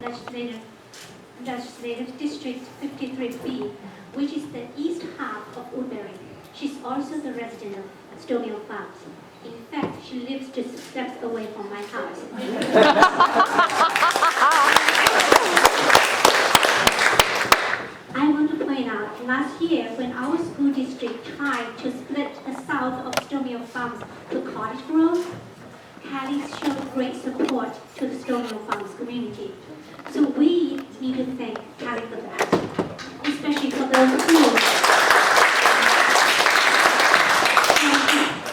Legislative District 53B, which is the east half of Woodbury. She's also the resident of Stonemill Farms. In fact, she lives just steps away from my house. I want to point out, last year when our school district tried to split the south of Stonemill Farms to Cottage Grove, Kelly showed great support to the Stonemill Farms community. So we need to thank Kelly for that, especially for those schools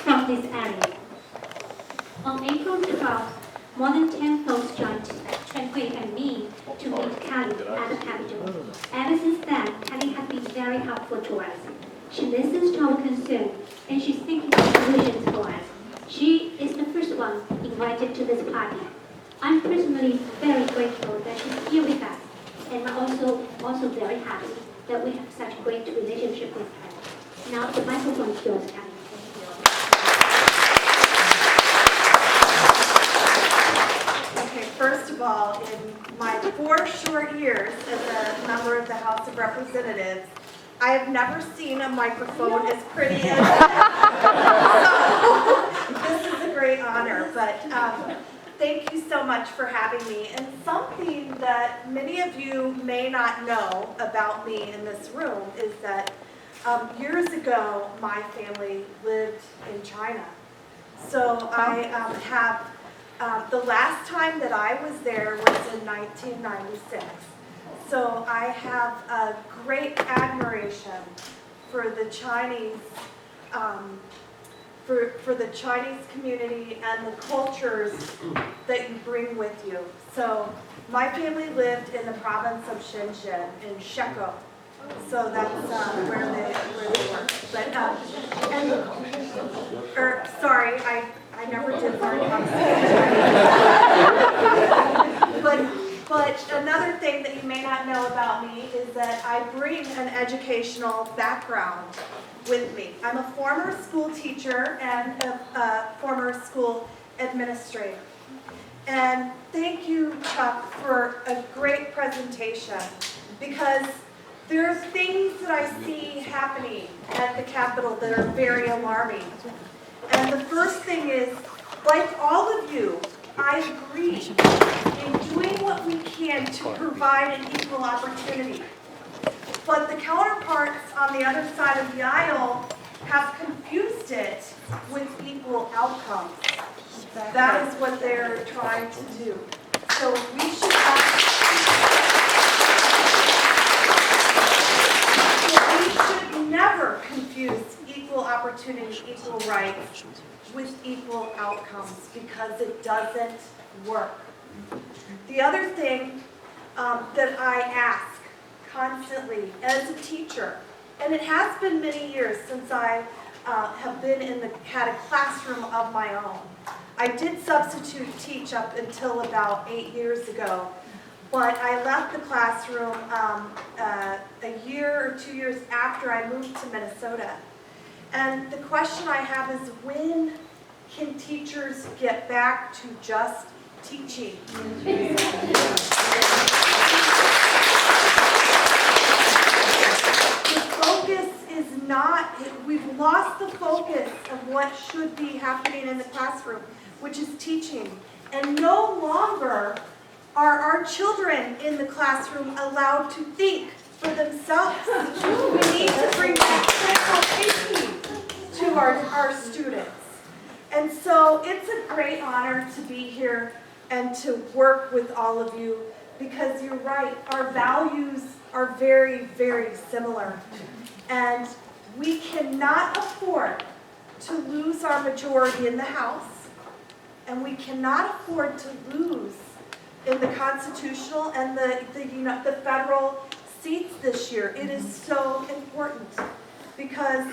from this area. On April 12th, more than 10 folks joined Chungui and me to meet Kelly at the Capitol. Ever since then, Kelly has been very helpful to us. She listens to our concerns and she's thinking of solutions for us. She is the first one invited to this party. I'm personally very grateful that she's here with us, and I'm also very happy that we have such a great relationship with her. Now the microphone is yours, Kelly. Okay, first of all, in my 4 short years as a member of the House of Representatives, I have never seen a microphone as pretty as so this is a great honor, but thank you so much for having me. And something that many of you may not know about me in this room is that years ago, my family lived in China. So I have, the last time that I was there was in 1996. So I have a great admiration for the Chinese, for the Chinese community and the cultures that you bring with you. So my family lived in the province of Shenzhen in Shekou. So that's where they were. But sorry, I never did learn how to speak. But another thing that you may not know about me is that I bring an educational background with me. I'm a former school teacher and a former school administrator. And thank you, Chuck, for a great presentation, because there are things that I see happening at the Capitol that are very alarming. And the first thing is, like all of you, I agree in doing what we can to provide an equal opportunity. But the counterparts on the other side of the aisle have confused it with equal outcomes. That is what they're trying to do. So we should never confuse equal opportunity, equal rights with equal outcomes, because it doesn't work. The other thing that I ask constantly as a teacher, and it has been many years since I have had a classroom of my own. I did substitute teach up until about 8 years ago, but I left the classroom a year or 2 years after I moved to Minnesota. And the question I have is, when can teachers get back to just teaching? The focus is not, we've lost the focus of what should be happening in the classroom, which is teaching. And no longer are our children in the classroom allowed to think for themselves. We need to bring back critical thinking to our students. And so it's a great honor to be here and to work with all of you, because you're right, our values are very, very similar. And we cannot afford to lose our majority in the House, and we cannot afford to lose in the constitutional and the federal seats this year. It is so important, because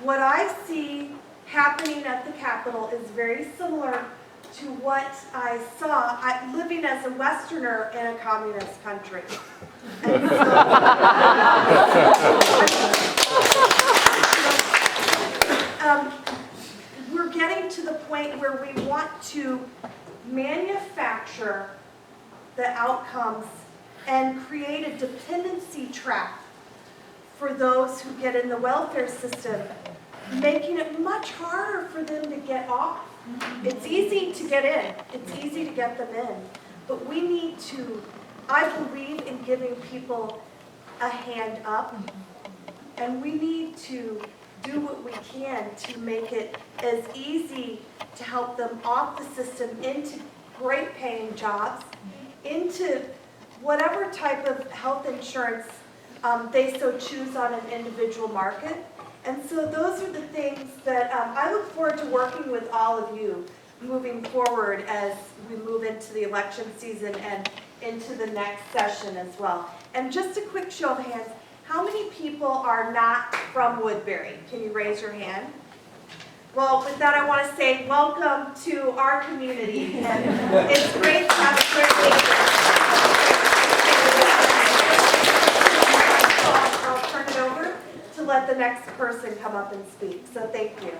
what I see happening at the Capitol is very similar to what I saw living as a Westerner in a communist country. And so, we're getting to the point where we want to manufacture the outcomes and create a dependency trap for those who get in the welfare system, making it much harder for them to get off. It's easy to get in, it's easy to get them in, but we need to, I believe in giving people a hand up, and we need to do what we can to make it as easy to help them off the system into great paying jobs, into whatever type of health insurance they so choose on an individual market. And so those are the things that I look forward to working with all of you moving forward as we move into the election season and into the next session as well. And just a quick show of hands, how many people are not from Woodbury? Can you raise your hand? Well, with that, I want to say welcome to our community. And it's great to have a great leader. I'll turn it over to let the next person come up and speak. So thank you.